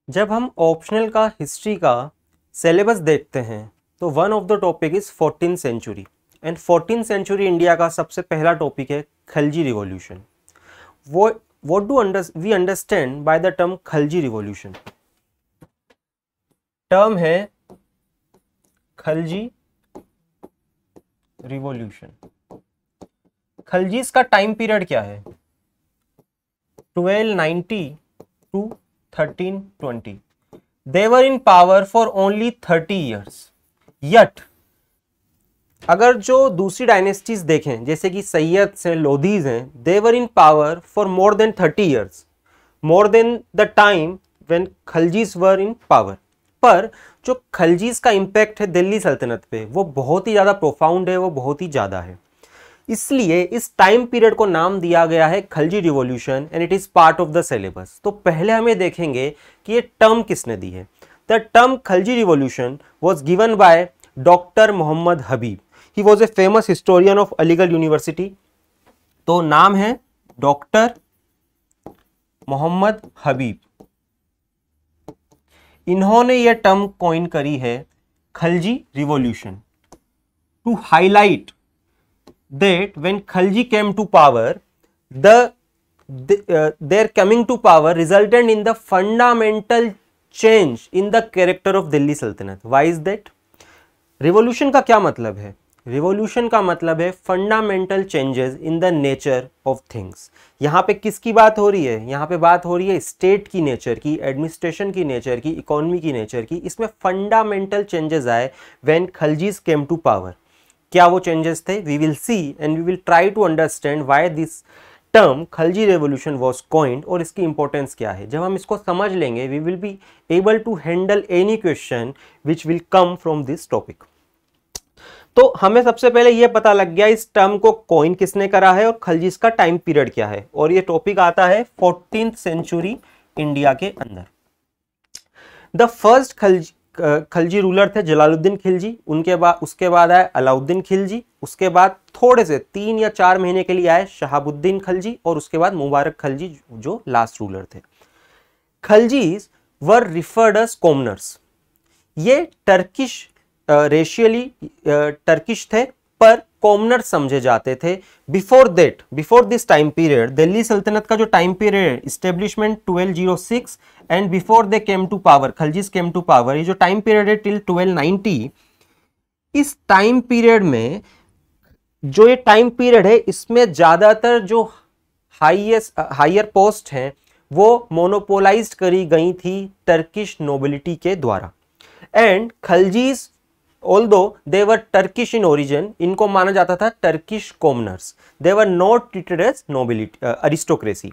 जब हम ऑप्शनल का हिस्ट्री का सिलेबस देखते हैं तो one of the topic is 14th century and 14th century India का सबसे पहला टॉपिक है Khalji revolution. What do we understand by the term Khalji revolution? Term है खलजी रिवॉल्यूशन। खलजीज का टाइम पीरियड क्या है? 1290 to 1320. They were in power for only 30 years. Yet, अगर जो दूसरी डायनेस्टीज देखें जैसे कि सैयद हैं, लोधीज हैं, they were in power for more than 30 years, more than the time when खलजीज were in power. पर जो खलजीज का इम्पैक्ट है दिल्ली सल्तनत पे वो बहुत ही ज़्यादा प्रोफाउंड है, वो बहुत ही ज़्यादा है। इसलिए इस टाइम पीरियड को नाम दिया गया है Khalji revolution and it is part of the syllabus. तो पहले हमें देखेंगे कि ये टर्म किसने दी है। The term Khalji revolution was given by doctor Mohammad Habib. He was a famous historian of Aligarh university. तो नाम है डॉक्टर मोहम्मद हबीब। इन्होंने यह टर्म कॉइन करी है Khalji revolution to highlight that when Khalji came to power, their coming to power resulted in the fundamental change in the character of Delhi Sultanate. Why is that? Revolution का क्या मतलब है? Revolution का मतलब है fundamental changes in the nature of things. यहाँ पे किसकी बात हो रही है? यहाँ पे बात हो रही है स्टेट की नेचर की, एडमिनिस्ट्रेशन की नेचर की, इकोनॉमी की नेचर की। इसमें फंडामेंटल चेंजेस आए when Khaljis came to power. क्या वो चेंजेस थे? We will see and we will try to understand why this term Khalji revolution was coined और इसकी इंपॉर्टेंस क्या है। जब हम इसको समझ लेंगे we will be able to handle any question which will come from this topic. तो हमें सबसे पहले यह पता लग गया इस टर्म को कॉइन किसने करा है और खलजीज का टाइम पीरियड क्या है, और ये टॉपिक आता है 14th सेंचुरी इंडिया के अंदर। द फर्स्ट खलजी रूलर थे जलालुद्दीन खिलजी, उसके बाद आए अलाउद्दीन खिलजी, उसके बाद थोड़े से 3 या 4 महीने के लिए आए शहाबुद्दीन खलजी और उसके बाद मुबारक खलजी जो लास्ट रूलर थे। Khaljis were referred as commoners. ये टर्किश रेशियली टर्किश थे पर कॉमनर समझे जाते थे। Before this time period Delhi सल्तनत का जो time period establishment 1206 and before they came to power, Khaljis came to power, ये जो टाइम पीरियड है टिल 1290, इस टाइम पीरियड में जो ये टाइम पीरियड है इसमें ज्यादातर जो हायर पोस्ट हैं वो मोनोपोलाइज्ड करी गई थी टर्किश नोबिलिटी के द्वारा। And Khaljis although they were Turkish in origin, इनको माना जाता था Turkish commoners. they were not treated as nobility aristocracy।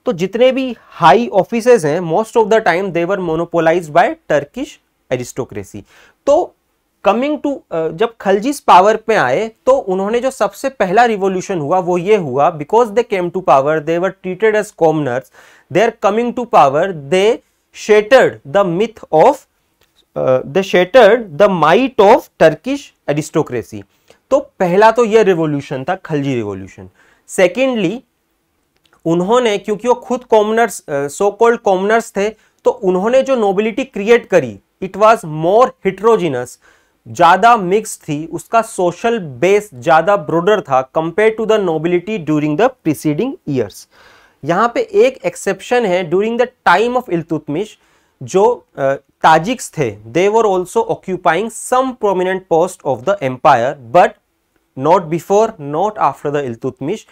तो जितने भी हाई ऑफिसेज हैं most of the time they were monopolized by Turkish aristocracy. तो कमिंग टू जब खलजीज पावर पे आए तो उन्होंने जो सबसे पहला रिवॉल्यूशन हुआ वो ये हुआ, because they came to power they were treated as commoners, they are coming to power, they shattered the myth of they shattered the might of Turkish aristocracy। तो पहला तो यह रिवॉल्यूशन था खलजी रिवॉल्यूशन। सेकेंडली उन्होंने, क्योंकि वो खुद कॉमनर्स सो कॉल्ड कॉमनर्स थे, तो उन्होंने जो नोबिलिटी क्रिएट करी इट वाज मोर हिट्रोजिनस, ज्यादा मिक्स थी, उसका सोशल बेस ज्यादा ब्रॉडर था compare to the nobility during the preceding years. यहां पे एक एक्सेप्शन है, during the time of Iltutmish जो ताजिक्स थे they were also occupying some prominent post of the empire, but not before not after the Iltutmish.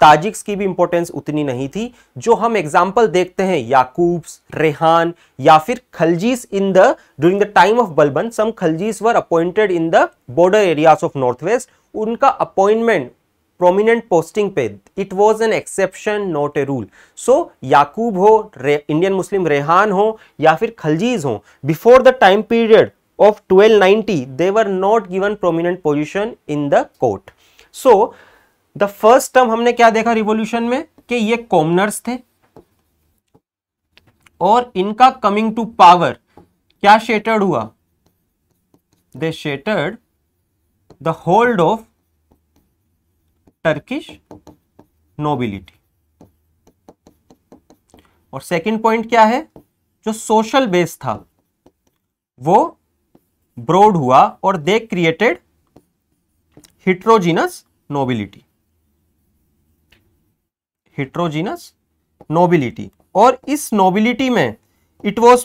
Tajiks की भी importance उतनी नहीं थी। जो हम एग्जाम्पल देखते हैं याकूब्स, रेहान या फिर Khaljis in the during the time of Balban, some Khaljis were appointed in the border areas of north west. उनका अपॉइंटमेंट प्रोमिनेंट पोस्टिंग पे, it was an exception not a rule. So Yakub हो, इंडियन मुस्लिम रेहान हो या फिर खलजीज हो, before the time period of 1290 they were not given prominent position in the court. So the first term हमने क्या देखा revolution में कि ये कॉमनर्स थे और इनका कमिंग टू पावर क्या शेटर्ड हुआ, they shattered the hold of Turkish nobility. और सेकंड पॉइंट क्या है, जो सोशल बेस था वो ब्रॉड हुआ और they created heterogeneous nobility, heterogeneous nobility. और इस नोबिलिटी में it was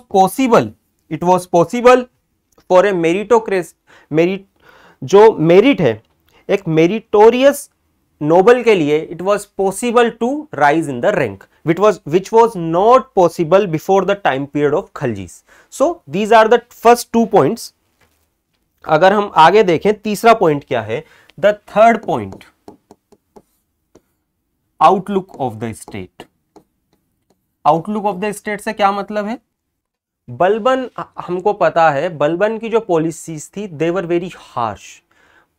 possible for a merit, जो मेरिट है एक मेरिटोरियस नोबल के लिए, it was possible to rise in the rank which was not possible before the time period of Khaljis. So these are the first 2 points. अगर हम आगे देखें तीसरा पॉइंट क्या है, the third point, outlook of the state. Outlook of the state से क्या मतलब है? बलबन, हमको पता है बलबन की जो पॉलिसीज थी they were very harsh.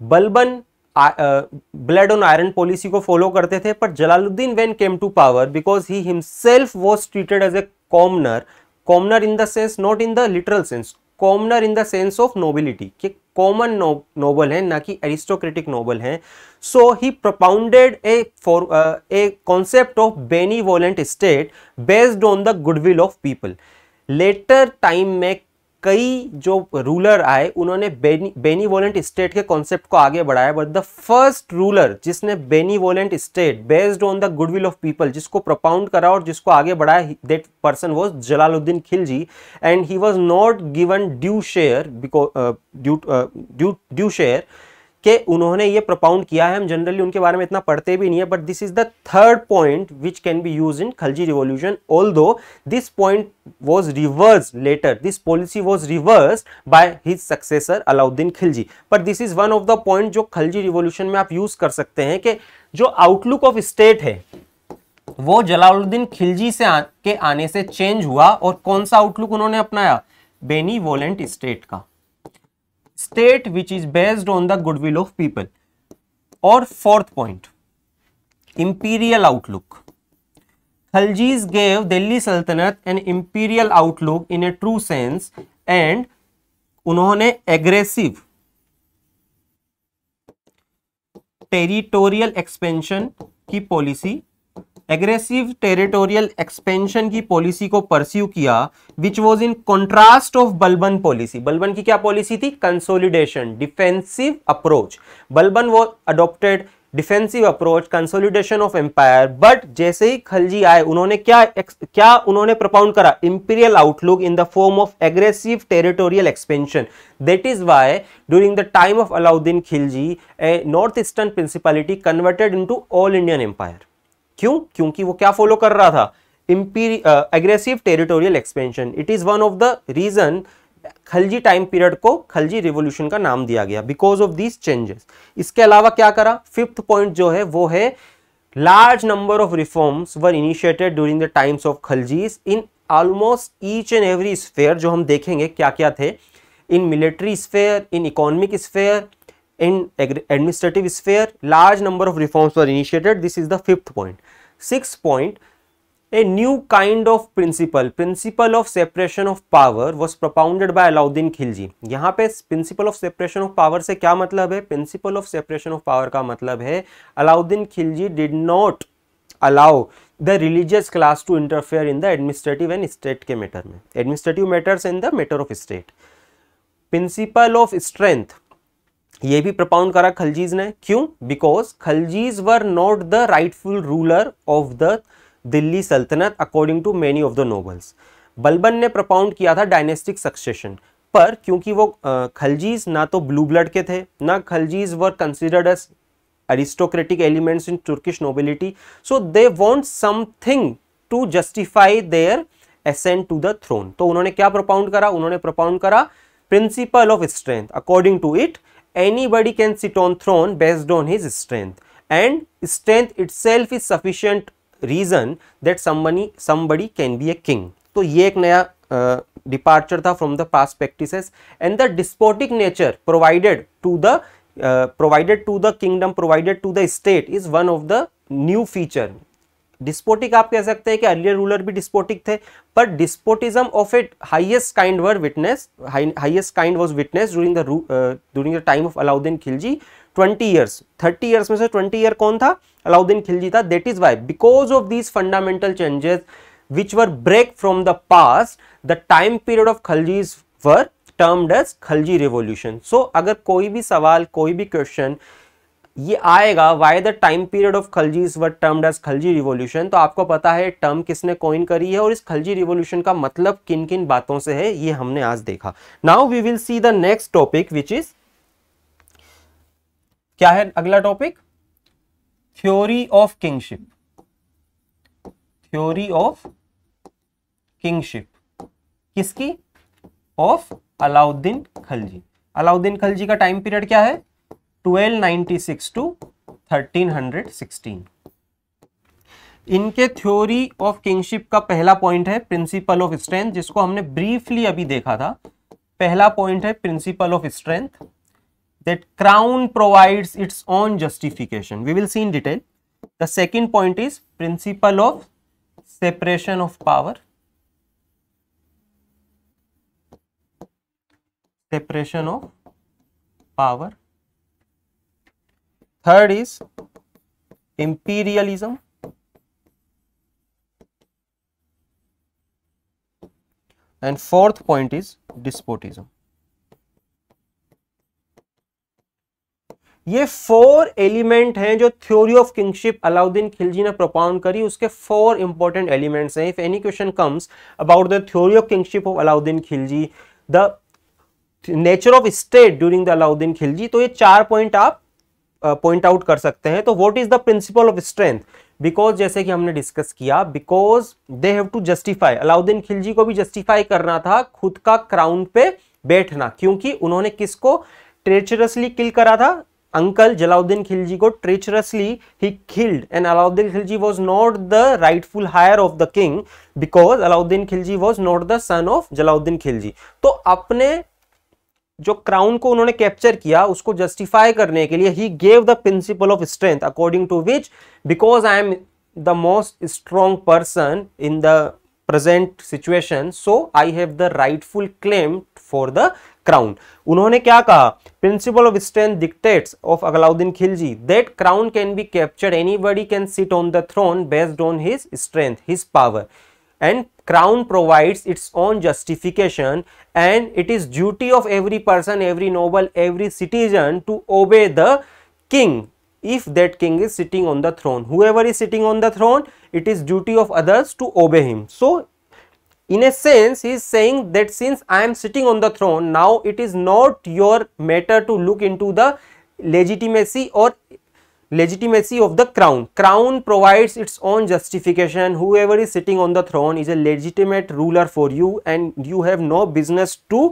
Balban blood on iron policy को फॉलो करते थे, पर Jalaluddin when came to power, because he himself was treated as a commoner in the sense, not in the literal sense, commoner in the sense of nobility, कि common noble है ना कि aristocratic noble है। So he propounded a concept of benevolent state based on the goodwill of people. Later time में कई जो ruler आए उन्होंने बेनीवोलेंट स्टेट के कॉन्सेप्ट को आगे बढ़ाया, बट द फर्स्ट रूलर जिसने benevolent state based on the goodwill of people जिसको प्रोपाउंड करा और जिसको आगे बढ़ाया, that person was Jalaluddin Khilji, and he was not given due share due share कि उन्होंने ये प्रोपाउंड किया है। हम जनरली उनके बारे में इतना पढ़ते भी नहीं है, but this is the third point which can be used in Khalji revolution, although this point was reversed later, this policy was reversed by his successor Alauddin Khilji. पर this is one of the point जो Khalji revolution में आप use कर सकते हैं कि जो outlook of state है वो जलालुद्दीन खिलजी से के आने से चेंज हुआ। और कौन सा आउटलुक उन्होंने अपनाया? बेनीवोलेंट स्टेट का, state which is based on the goodwill of people. और fourth point, imperial outlook. Khaljis gave Delhi Sultanate an imperial outlook in a true sense, and उन्होंने एग्रेसिव टेरिटोरियल एक्सपेंशन की policy को pursue किया, which was in contrast of Balban policy. Balban की क्या policy थी? Consolidation, defensive approach. Balban वो adopted defensive approach, consolidation of empire. But जैसे ही खलजी आए उन्होंने क्या उन्होंने प्रोपाउंड करा? Imperial outlook in the form of aggressive territorial expansion. That is why during the time of Alauddin Khilji a north eastern principality converted into all Indian empire. क्यों? क्योंकि वो क्या फॉलो कर रहा था? Aggressive territorial expansion. It is one of the reason Khalji time period को Khalji revolution का नाम दिया गया, बिकॉज ऑफ दीज चेंजेस। इसके अलावा क्या करा? फिफ्थ पॉइंट जो है वो है large number of reforms were initiated during the times of Khaljis in almost each and every sphere. जो हम देखेंगे क्या क्या थे, in military sphere, in economic sphere, in administrative sphere, large number of reforms were initiated. This is the fifth point. Six point, a new kind of principle of separation of power was propounded by Alauddin Khilji. यहाँ पे principle of separation of power से क्या मतलब है? principle of separation of power का मतलब है Alauddin Khilji did not allow the religious class to interfere in the administrative and state के matter में, administrative matters and the matter of state। principle of strength ये भी propound करा खलजीज ने। क्यों? because खलजीज were not the rightful ruler of the Delhi Sultanat according to many of the nobles. Balban ने propound किया था डायनेस्टिक सक्सेशन, पर क्योंकि वो खलजीज ना तो ब्लू ब्लड के थे, ना Khaljis were considered as aristocratic elements in Turkish nobility, so they want something to justify their ascent to the throne. तो उन्होंने क्या प्रोपाउंड करा? उन्होंने प्रोपाउंड करा principle of strength. According to it anybody can sit on throne based on his strength, and strength itself is sufficient reason that somebody can be a king. तो ये एक नया डिपार्चर था from the past practices, and the despotic nature provided to the kingdom, provided to the state is one of the new feature. Despotic आप कह सकते हैं कि अर्लियर रूलर भी डिस्पोटिक थे, पर despotism of A highest kind was witness during the time of Alauddin Khilji. 20 years, 30 years में से 20 ईयर कौन था? अलाउद्दीन खिलजी था। That is why because of these fundamental changes which were break from the past, the time period of Khaljis were termed as Khalji revolution. So अगर कोई भी सवाल, कोई भी क्वेश्चन ये आएगा why the time period of Khaljis were termed as Khalji revolution, तो आपको पता है टर्म किसने कॉइन करी है और इस खलजी रिवॉल्यूशन का मतलब किन किन बातों से है, ये हमने आज देखा. Now we will see the next topic which is, क्या है अगला topic? Theory of kingship. Theory of kingship किसकी? ऑफ अलाउद्दीन खलजी. अलाउद्दीन खलजी का टाइम पीरियड क्या है? 1296 टू 1316. इनके थ्योरी ऑफ किंगशिप का पहला पॉइंट है प्रिंसिपल ऑफ स्ट्रेंथ, जिसको हमने ब्रीफली अभी देखा था. पहला पॉइंट है principle of strength, that crown provides its own justification. We will see in detail. The second point is principle of separation of power. Separation of power. Third is imperialism. And fourth point is despotism. ये 4 element हैं जो theory of kingship Alauddin Khilji ने प्रोपाउंड करी. उसके 4 important elements हैं. If any question comes about the theory of kingship of Alauddin Khilji, the nature of state during the Alauddin Khilji, तो ये 4 point आप पॉइंट आउट कर सकते हैं. तो what is the principle of strength? Because जैसे कि हमने डिस्कस किया, because they have to justify. Alauddin Khilji को भी जस्टिफाई करना था खुद का क्राउन पे बैठना, क्योंकि उन्होंने किसको ट्रेचरसली किल करा था? अंकल जलाउद्दीन खिलजी को ट्रेचरसली ही killed, and Alauddin Khilji was not the rightful heir of the king, because Alauddin Khilji was not the son of Jalauddin Khilji. तो अपने जो क्राउन को उन्होंने कैप्चर किया उसको जस्टिफाई करने के लिए he gave the principle of strength, according to which because I am the most strong person in the present situation, so I have the rightful claim for the crown. उन्होंने क्या कहा? Principle of strength dictates of Alauddin Khilji that crown can be captured, anybody can sit on the throne based on his strength, his power, and crown provides its own justification, and it is duty of every person, every noble, every citizen to obey the king if that king is sitting on the throne. Whoever is sitting on the throne, it is duty of others to obey him. So in a sense he is saying that since I am sitting on the throne, now it is not your matter to look into the legitimacy of the crown. Crown provides its own justification. Whoever is sitting on the throne is a legitimate ruler for you, and you have no business to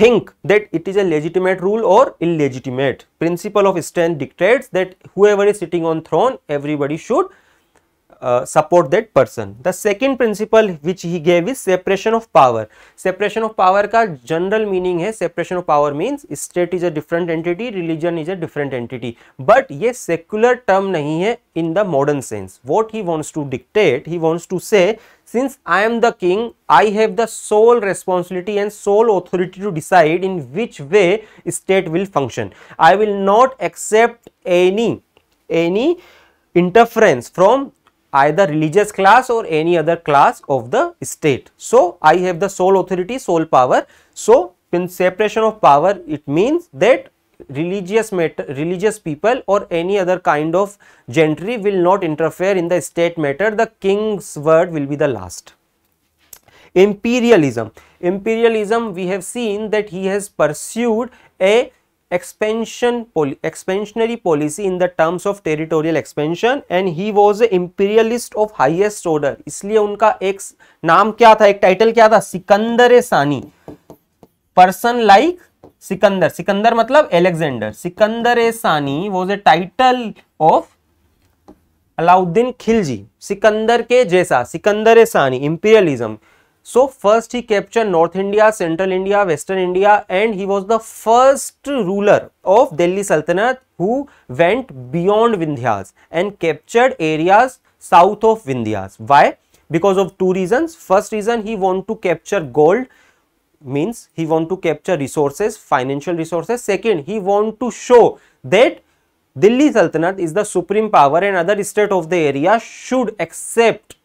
think that it is a legitimate rule or illegitimate. Principle of strength dictates that whoever is sitting on throne, everybody should support that person. The second principle which he gave is separation of power. Separation of power का general meaning है, separation of power means state is a different entity, religion is a different entity. But ये secular term नहीं है in the modern sense. What he wants to dictate, he wants to say, since I am the king, I have the sole responsibility and sole authority to decide in which way state will function. I will not accept any interference from either religious class or any other class of the state. So I have the sole authority, sole power. So in separation of power, it means that religious people or any other kind of gentry will not interfere in the state matter. The king's word will be the last. Imperialism. Imperialism, we have seen that he has pursued a expansionary policy in the terms of territorial expansion, and he was an imperialist of highest order. इसलिए उनका एक नाम क्या था, एक title क्या था? सिकंदर सानी. Person like Sikandar. सिकंदर मतलब एलेक्जेंडर. सिकंदर सानी was a title of Alauddin Khilji. Sikandar के जैसा, सिकंदर सानी. Imperialism. So first he captured North India, Central India, Western India, and he was the first ruler of Delhi Sultanate who went beyond Vindhyas and captured areas south of Vindhyas. Why? Because of 2 reasons. First reason, he want to capture gold, means he want to capture resources, financial resources. Second, he want to show that Delhi Sultanate is the supreme power and other state of the area should accept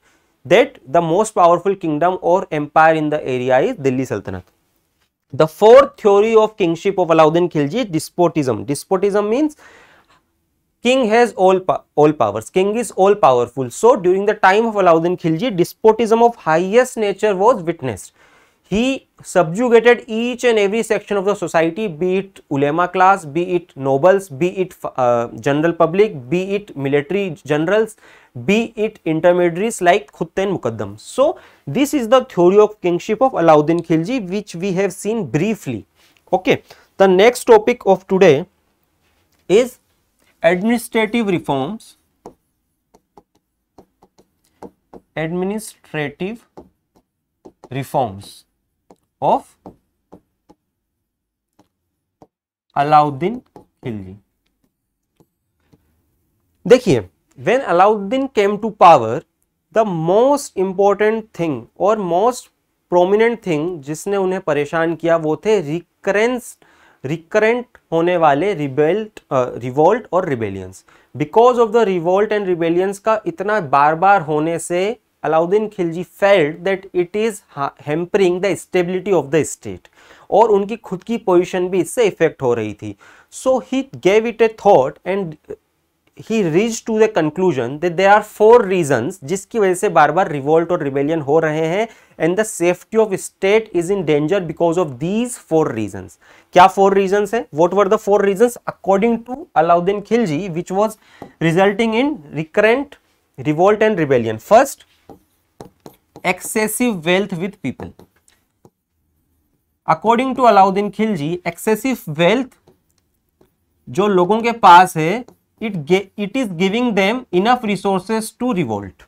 that the most powerful kingdom or empire in the area is Delhi Sultanate. The fourth theory of kingship of Alauddin Khilji is despotism. Despotism means king has all powers. King is all powerful. So during the time of Alauddin Khilji, despotism of highest nature was witnessed. He subjugated each and every section of the society, be it ulema class, be it nobles, be it general public, be it military generals, be it intermediaries like Khutt and Muqaddam. So this is the theory of kingship of Alauddin Khilji, which we have seen briefly. Okay, the next topic of today is administrative reforms. Administrative reforms of Alauddin Khilji. देखिए, when Alauddin came to power, the most important thing और most prominent thing जिसने उन्हें परेशान किया वो थे recurrent होने वाले रिवोल्ट और rebellions. Because of the revolt and rebellions का इतना बार बार होने से Alauddin Khilji felt that it is hampering the stability of the state और उनकी खुद की पोजीशन भी इससे इफेक्ट हो रही थी. So he gave it a thought and he reached to the conclusion that there are 4 reasons जिसकी वजह से बार बार रिवोल्ट और रिबेलियन हो रहे हैं and the safety of state is in danger because of these 4 reasons. क्या 4 reasons है? What were the 4 reasons according to Alauddin Khilji which was resulting in recurrent revolt and rebellion? First, excessive wealth with people. According to Alauddin Khilji, excessive wealth जो लोगों के पास है it is giving them enough resources to revolt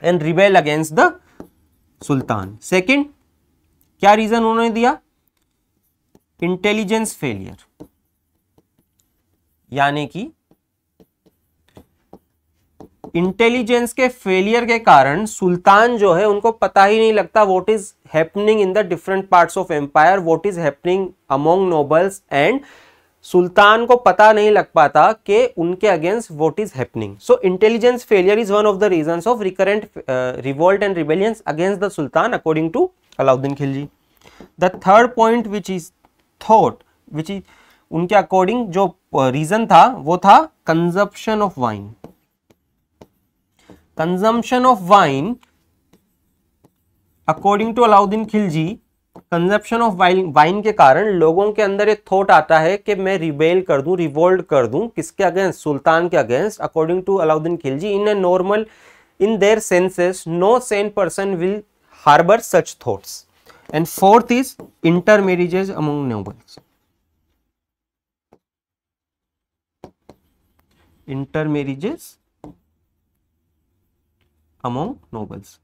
and rebel against the Sultan. Second, क्या reason उन्होंने दिया? Intelligence failure, यानी कि intelligence के फेलियर के कारण सुल्तान जो है उनको पता ही नहीं लगता what is happening in the different parts of empire, what is happening among nobles, and सुल्तान को पता नहीं लग पाता कि उनके against what is happening. So intelligence failure is one of the reasons of recurrent revolt and rebellions against the sultan according to Alauddin Khilji. The third point which is thought, which is उनके according जो reason था वो था consumption of wine. Consumption of wine according to Alauddin Khilji, consumption of wine के कारण लोगों के अंदर एक थॉट आता है कि मैं रिबेल कर दूं, रिवोल्ट कर दूं, किसके अगेंस्ट? सुल्तान के against. According to Alauddin Khilji, in a normal, in their senses, no sane person will harbour such thoughts. And fourth is intermarriages among nobles. Intermarriages among nobles.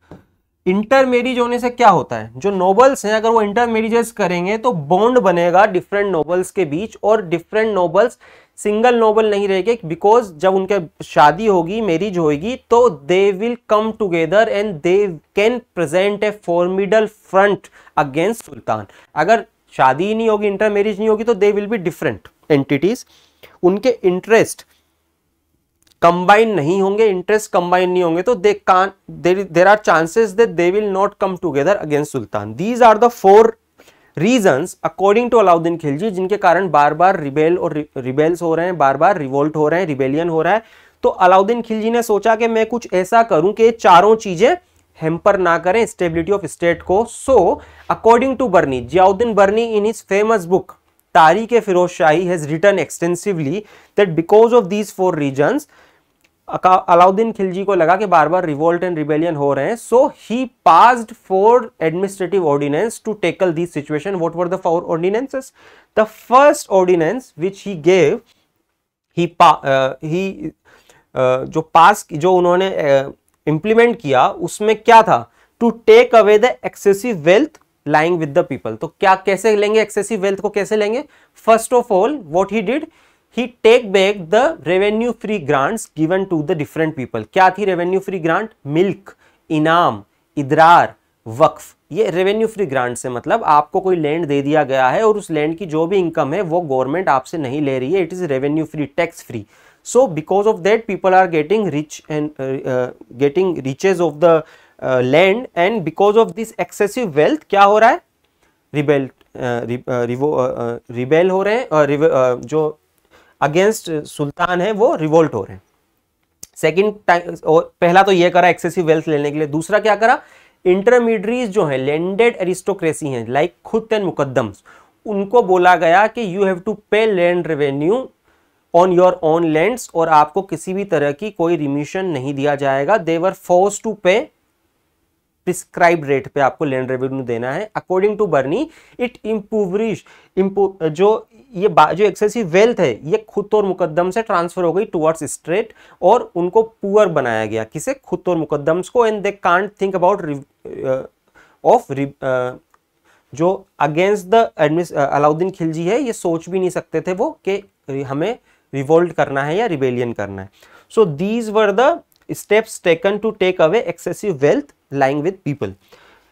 Intermarriage होने से क्या होता है? जो नोबल्स हैं अगर वो इंटरमेरिजेस करेंगे तो बॉन्ड बनेगा डिफरेंट नोबल्स के बीच, और डिफरेंट नोबल्स सिंगल नोबल नहीं रहेंगे, बिकॉज जब उनके शादी होगी, मैरिज होगी, तो they will come together and they can present a formidable front against sultan. अगर शादी ही नहीं होगी, इंटरमेरिज नहीं होगी, तो they will be different entities. उनके इंटरेस्ट कंबाइन नहीं होंगे, इंटरेस्ट कंबाइन नहीं होंगे, तो there are chances that they will not come together against sultan. These are the 4 reasons according to Alauddin Khilji जिनके कारण बार बार रिबेल्स हो रहे हैं, बार बार रिवोल्ट हो रहे हैं, रिबेलियन हो रहा है. तो अलाउद्दीन खिलजी ने सोचा कि मैं कुछ ऐसा करूं कि चारों चीजें हेम्पर ना करें स्टेबिलिटी ऑफ स्टेट को. So according to Barani, Ziauddin Barani in his famous book Tarikh-e-Firozshahi has written extensively that because of these 4 reasons Alauddin Khilji को लगा कि बार बार रिवोल्ट एंड रिबेलियन हो रहे हैं. So he passed 4 administrative ordinance to tackle this situation. What were the 4 ordinances? The first ordinance which he gave, जो उन्होंने इंप्लीमेंट किया उसमें क्या था? To take away the excessive wealth lying with the people. तो क्या कैसे लेंगे एक्सेसिव वेल्थ को? कैसे लेंगे? First of all what he did, he take back the revenue free grants given to the different people. क्या थी revenue free grant? मिल्क, इनाम, इदरार, वक्फ. ये रेवेन्यू फ्री ग्रांट से मतलब आपको कोई लैंड दे दिया गया है और उस लैंड की जो भी इनकम है वो गवर्नमेंट आपसे नहीं ले रही है. It is revenue free, tax free. So because of that people are getting rich and getting riches of the land and because of this excessive wealth क्या हो रहा है, रिबेल हो रहे हैं, जो अगेंस्ट सुल्तान है वो रिवोल्ट हो रहे हैं। सेकंड टाइम, और पहला तो ये करा एक्सेसिव वेल्थ लेने के लिए, दूसरा क्या करा, इंटरमीडियरीज जो है लैंडेड एरिस्टोक्रेसी हैं लाइक खुद एंड मुकद्दम्स, उनको बोला गया कि you have to pay land revenue on your own lands, और आपको किसी भी तरह की कोई रिमिशन नहीं दिया जाएगा। दे वर फोर्स टू पे प्रिस्क्राइब रेट पे आपको लैंड रेवेन्यू देना है। अकॉर्डिंग टू बर्नी इट इम्पूवरिश जो एक्सेसिव वेल्थ है ये खुद और मुकद्दम से ट्रांसफर हो गई टुवर्ड्स स्टेट, और उनको पुअर बनाया गया, किसे, खुद और मुकद्दम्स को। And they can't think about जो अगेंस्ट द अलाउद्दीन खिलजी है, ये सोच भी नहीं सकते थे वो कि हमें रिवोल्ट करना है या रिबेलियन करना है। So these were the steps taken to take away excessive wealth lying with people.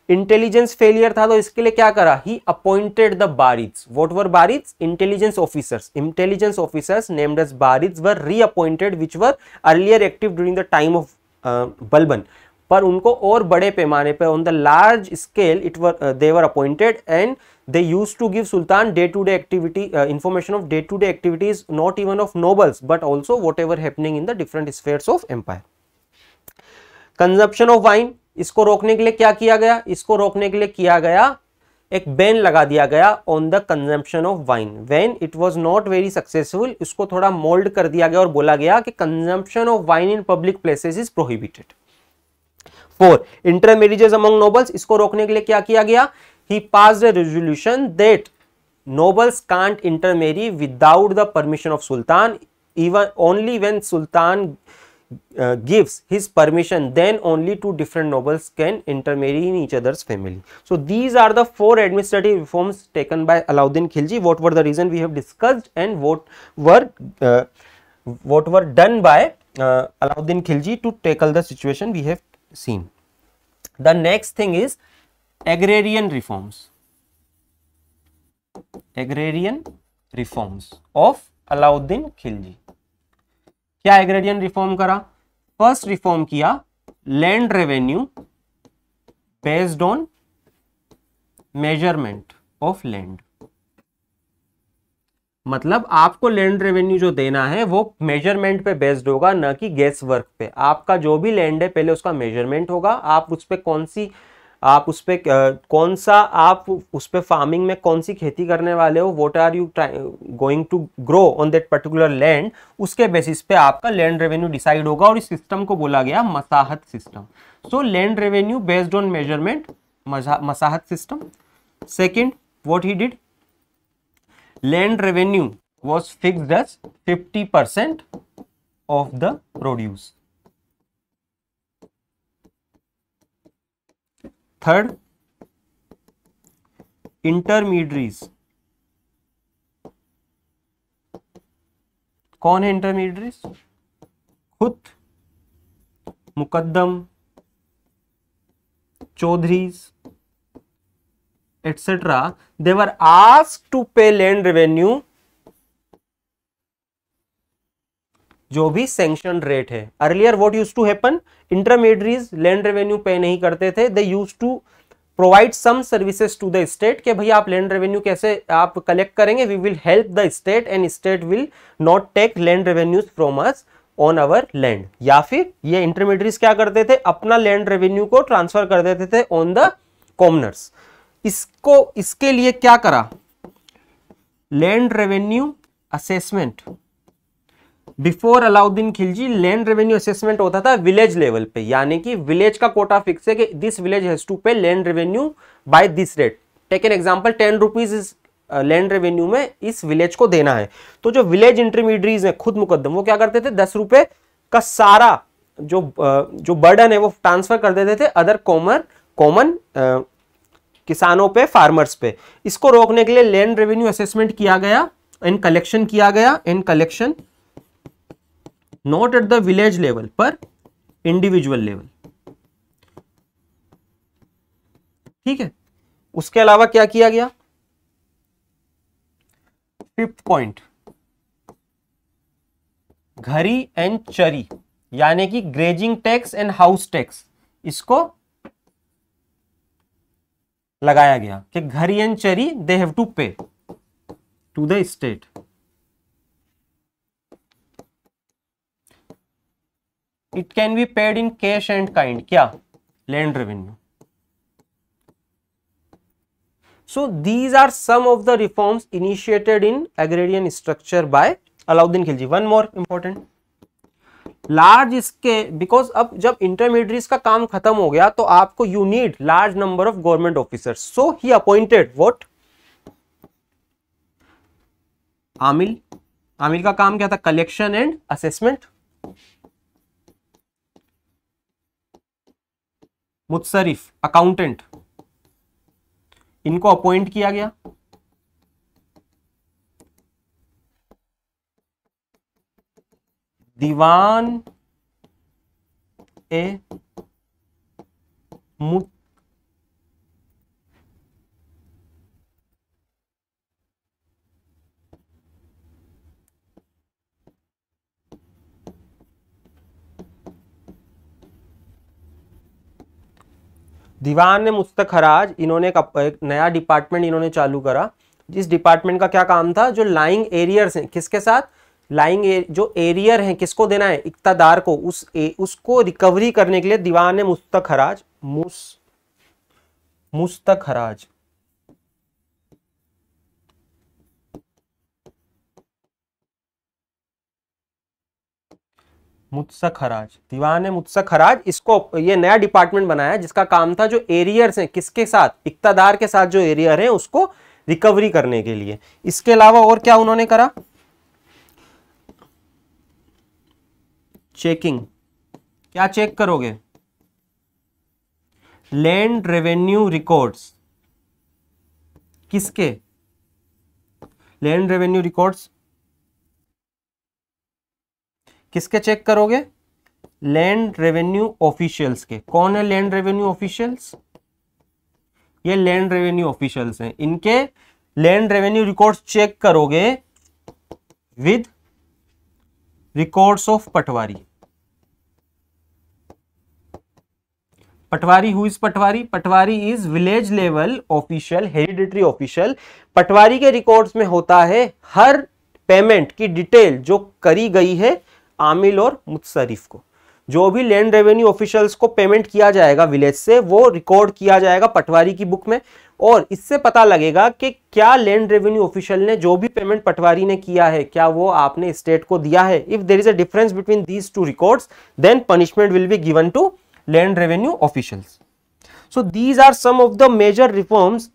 Intelligence failure था तो इसके लिए क्या करा, he appointed the barids. What were barids, intelligence officers. Intelligence officers named as barids were reappointed which were earlier active during the time of Balban, पर उनको और बड़े पैमाने पर on the large scale they were appointed, and they used to give sultan day to day activity information of day to day activities, not even of nobles but also whatever happening in the different spheres of empire. Consumption of wine, इसको रोकने के लिए क्या किया गया, इसको रोकने के लिए किया गया एक बैन लगा दिया गया on the consumption of wine. When it was not very successful, इसको थोड़ा मोल्ड कर दिया गया और बोला गया कि consumption of wine in public places is prohibited. 4 intermarriages among nobles, इसको रोकने के लिए क्या किया गया, he passed a resolution that nobles can't intermarry without the permission of sultan, even only when sultan gives his permission, then only 2 different nobles can intermarry in each other's family. So these are the 4 administrative reforms taken by Alauddin Khilji. What were the reason we have discussed, and what were done by Alauddin Khilji to tackle the situation we have seen. The next thing is agrarian reforms. Agrarian reforms of Alauddin Khilji. क्या agrarian reform करा, first reform किया land revenue based on measurement of land. मतलब आपको land revenue जो देना है वो measurement पे बेस्ड होगा, ना कि गेस वर्क पे। आपका जो भी लैंड है पहले उसका मेजरमेंट होगा, आप उस पे कौन सा आप उस पे फार्मिंग में कौन सी खेती करने वाले हो, what are you going to grow on that particular land, उसके बेसिस पे आपका लैंड रेवेन्यू डिसाइड होगा, और इस सिस्टम को बोला गया masahat system. So land revenue based on measurement, masahat system. Second, what he did, land revenue was fixed as 50% of the produce. Third, intermediaries. कौन है intermediaries, khut, muqaddam, chaudharis etcetera, they were asked to pay land revenue जो भी sanction rate है। Earlier what used to happen, intermediaries land revenue pay नहीं करते थे, they used to provide some services to the state कि भाई आप लैंड रेवेन्यू कैसे आप कलेक्ट करेंगे, we will help the state and state will not take land revenues from us on our land. या फिर ये इंटरमीडियरीज क्या करते थे, अपना लैंड रेवेन्यू को ट्रांसफर कर देते थे ऑन द कॉमनर्स। इसके लिए क्या करा, land revenue assessment. Before Alauddin Khilji land revenue assessment होता था विलेज लेवल पे, यानी कि विलेज का कोटा फिक्स है कि this village has to pay land revenue by this rate. Take an example, 10 rupees इस लैंड रेवेन्यू में इस विलेज को देना है। तो जो विलेज इंटरमीडियरीज है खुद मुकद्दम, वो क्या करते थे, 10 रुपए का सारा जो बर्डन है वो ट्रांसफर कर देते थे अदर कॉमन किसानों पे, फार्मर्स पे। इसको रोकने के लिए लैंड रेवेन्यू असेसमेंट किया गया एंड कलेक्शन किया गया, and collection not at the village level पर इंडिविजुअल लेवल। ठीक है, उसके अलावा क्या किया गया, 5th पॉइंट, घरी एंड चरी यानी कि grazing tax and house tax, इसको लगाया गया कि ghari and charai they have to pay to the state. It can be paid in cash and kind, क्या? Land revenue. So these are some of the reforms initiated in agrarian structure by Alauddin Khilji. One more important, large इसके, because अब जब intermediates का काम खत्म हो गया तो आपको you need large number of government officers, so he appointed what? Amil. Amil का काम क्या था? Collection and assessment. Mutsarif, accountant, इनको अपॉइंट किया गया। दीवान ए मुत दीवान मुस्तखराज, इन्होंने एक नया डिपार्टमेंट इन्होंने चालू करा। जिस डिपार्टमेंट का क्या काम था? जो लाइंग एरियर्स हैं, किसके साथ? जो एरियर हैं, किसको देना है? इक्तादार को। उसको रिकवरी करने के लिए दीवान मुस्तखराज मुस्तखराज मुत्सखराज, दीवान मुत्सखराज, इसको ये नया डिपार्टमेंट बनाया जिसका काम था जो एरियर्स हैं, किसके साथ? इक्तादार के साथ जो एरियर हैं उसको रिकवरी करने के लिए। इसके अलावा और क्या उन्होंने करा? चेकिंग। क्या चेक करोगे? Land revenue records. किसके? लैंड रेवेन्यू रिकॉर्ड्स किसके चेक करोगे? लैंड रेवेन्यू ऑफिशियल्स के। कौन है लैंड रेवेन्यू ऑफिशियल्स? ये लैंड रेवेन्यू ऑफिशियल्स हैं। इनके लैंड रेवेन्यू रिकॉर्ड्स चेक करोगे with records of patwari. Patwari, who is patwari? Patwari is village level official, hereditary official. Patwari के रिकॉर्ड्स में होता है हर पेमेंट की डिटेल जो करी गई है आमिल और मुत्सरिफ को। जो भी लैंड रेवेन्यू ऑफिशियल्स को पेमेंट किया जाएगा विलेज से, वो रिकॉर्ड किया जाएगा पटवारी की बुक में, और इससे पता लगेगा कि क्या लैंड रेवेन्यू ऑफिशियल ने जो भी पेमेंट पटवारी ने किया है क्या वो आपने स्टेट को दिया है। If there is a difference between these two records then punishment will be given to land revenue officials. So these are some of the major reforms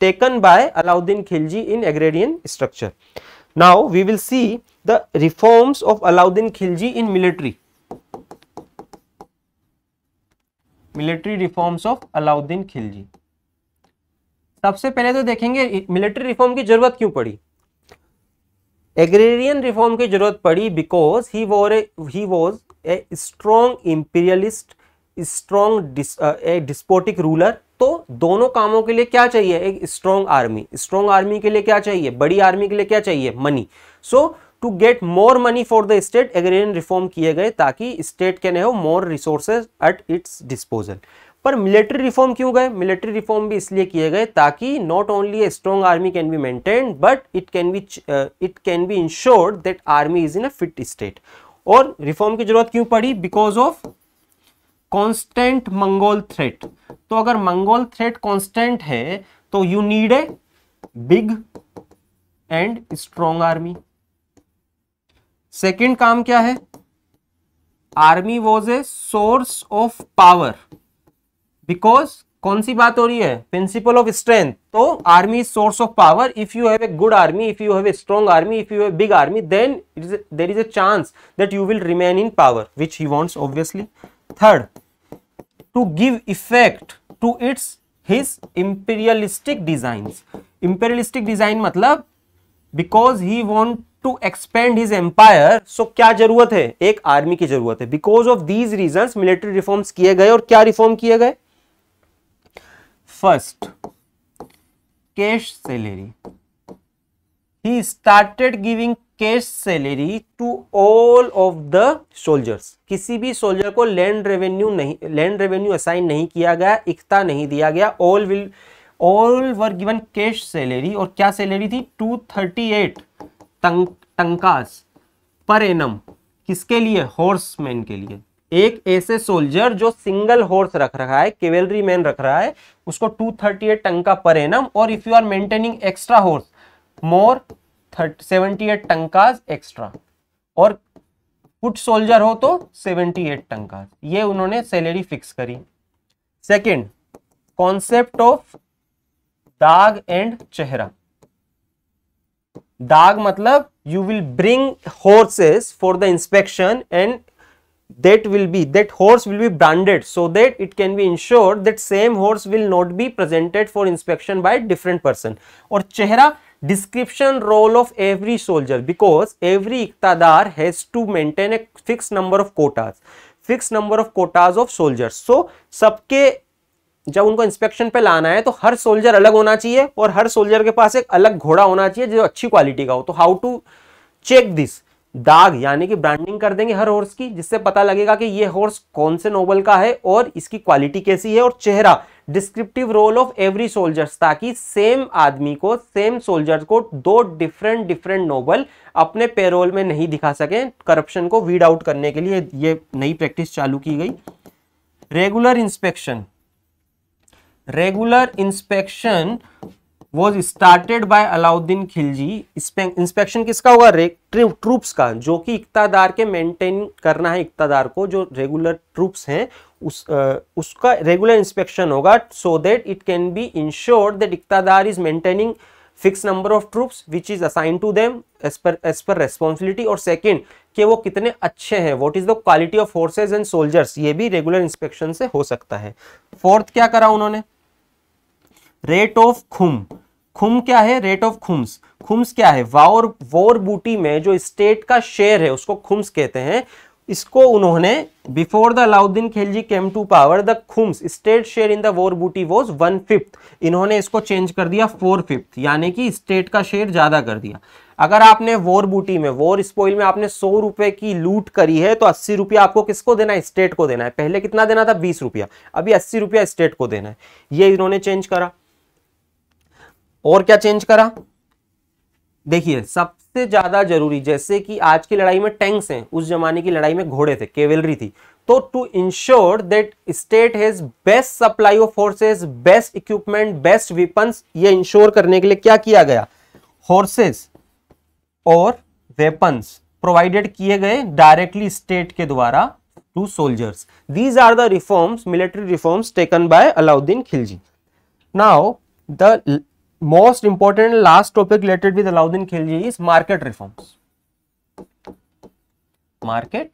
taken by Alauddin Khilji in agrarian structure. Now we will see the reforms of Alauddin Khilji in military. Military reforms of Alauddin Khilji. सबसे पहले तो देखेंगे military reform की जरूरत क्यों पड़ी। Agrarian reform की जरूरत पड़ी because he was a strong imperialist, strong despotic ruler. तो दोनों कामों के लिए क्या चाहिए? एक स्ट्रॉन्ग आर्मी। स्ट्रॉन्ग आर्मी के लिए क्या चाहिए? बड़ी आर्मी के लिए क्या चाहिए? Money. So to get more money for the state agrarian reform किए गए ताकि state can have more resources at its disposal. पर मिलिट्री रिफॉर्म क्यों गए? मिलिट्री रिफॉर्म भी इसलिए किए गए ताकि not only a strong army can be maintained but it can be ensured that army is in a fit state. और reform की जरूरत क्यों पड़ी? Because of constant Mongol threat. तो अगर मंगोल थ्रेट कांस्टेंट है तो you need a big and strong army. Second काम क्या है? Army was a source of power, because कौन सी बात हो रही है? Principle of strength. तो army is source of power. If you have a good army, if you have a strong army, if you have big army, then there is a chance that you will remain in power, which he wants obviously. Third, to give effect to his imperialistic designs. Imperialistic design मतलब because he want to expand his empire, so क्या जरूरत है? एक army की जरूरत है। Because of these reasons military reforms किए गए। और क्या रिफॉर्म किए गए? First, cash salary. He started giving cash salary to all of the soldiers. किसी भी सोल्जर को लैंड रेवेन्यू असाइन नहीं किया गया, इक्ता नहीं दिया गया। All were given cash salary, और क्या सैलरी थी? 238 टंकास पर एनम। किसके लिए? हॉर्समैन के लिए। एक ऐसे सोल्जर जो सिंगल हॉर्स रख रहा है, कैवेलरी मैन रख रहा है, उसको 238 टंका पर एनम। और if you are maintaining extra horse more 78 tankas extra, और फुट सोल्जर हो तो 78 टंकास। ये उन्होंने सैलरी फिक्स करी। Second, concept of dagh and chehra. Dagh मतलब you will bring horses for the inspection, and that horse will be branded so that it can be ensured that same horse will not be presented for inspection by different person. और चेहरा, description role of every soldier, because every iqtadar has to maintain a fixed number of quotas of soldiers. So सबके जब उनको inspection पे लाना है तो हर soldier अलग होना चाहिए, और हर सोल्जर के पास एक अलग घोड़ा होना चाहिए जो अच्छी क्वालिटी का हो। तो हाउ टू चेक दिस? दाग यानी कि ब्रांडिंग कर देंगे हर हॉर्स की, जिससे पता लगेगा कि ये हॉर्स कौन से नोबल का है और इसकी क्वालिटी कैसी है। और चेहरा, descriptive roll of every soldiers, ताकि सेम आदमी को, सेम सोल्जर को दो डिफरेंट नोबल अपने पेरोल में नहीं दिखा सके। करप्शन को वीड आउट करने के लिए ये नई प्रैक्टिस चालू की गई। Regular inspection was started by Alauddin Khilji. Inspection किसका होगा? ट्रूप्स का, जो कि इक्तादार के मेंटेन करना है। इक्तादार को, जो रेगुलर ट्रूप्स हैं उसका रेगुलर इंस्पेक्शन होगा, so that it can be ensured that iqtadar is maintaining fix number of troops which is assign to them as per responsibility. और सेकेंड, कि वो कितने अच्छे हैं, what is the quality of forces and soldiers, ये भी regular inspection से हो सकता है। फोर्थ क्या करा उन्होंने? रेट ऑफ खुम क्या है? रेट ऑफ खुम्स क्या है? वॉर बूटी में जो स्टेट का शेयर है उसको खुम्स कहते हैं। इसको उन्होंने, before the Alauddin Khilji came to power, the khums state share in the war booty was 1/5। इन्होंने इसको चेंज कर दिया 4/5, यानी कि स्टेट का शेयर ज्यादा कर दिया। अगर आपने वॉर बूटी में, वॉर स्पॉइल में आपने 100 रुपए की लूट करी है, तो 80 रुपया आपको किसको देना है? स्टेट को देना है। पहले कितना देना था? 20 रुपया, अभी 80 रुपया स्टेट को देना है। ये इन्होंने चेंज करा। और क्या चेंज करा? देखिए, सबसे ज्यादा जरूरी, जैसे कि आज की लड़ाई में टैंक्स हैं, उस जमाने की लड़ाई में घोड़े थे, कैवेलरी थी। तो to ensure that state has best supply of forces, best equipment, best weapons, ये इंश्योर करने के लिए क्या किया गया? हॉर्सेस और वेपन्स प्रोवाइडेड किए गए डायरेक्टली स्टेट के द्वारा to soldiers. These are the reforms, military reforms taken by Alauddin Khilji. Now the most important last topic related with Alauddin Khilji is market reforms. Market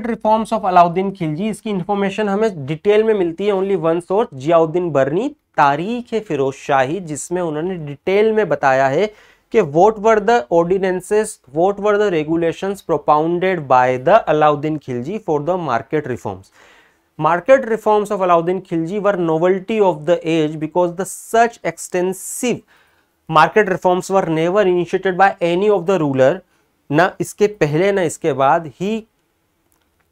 reforms of Alauddin Khilji, इसकी information हमें detail में मिलती है only one source, Ziauddin बर्नी, तारीख फिरोज शाही, जिसमें उन्होंने detail में बताया है कि what were the ordinances, what were the regulations propounded by the Alauddin Khilji for the market reforms. Market reforms of Alauddin Khilji were novelty of the age because the such extensive market reforms were never initiated by any of the ruler, ना इसके पहले ना इसके बाद ही।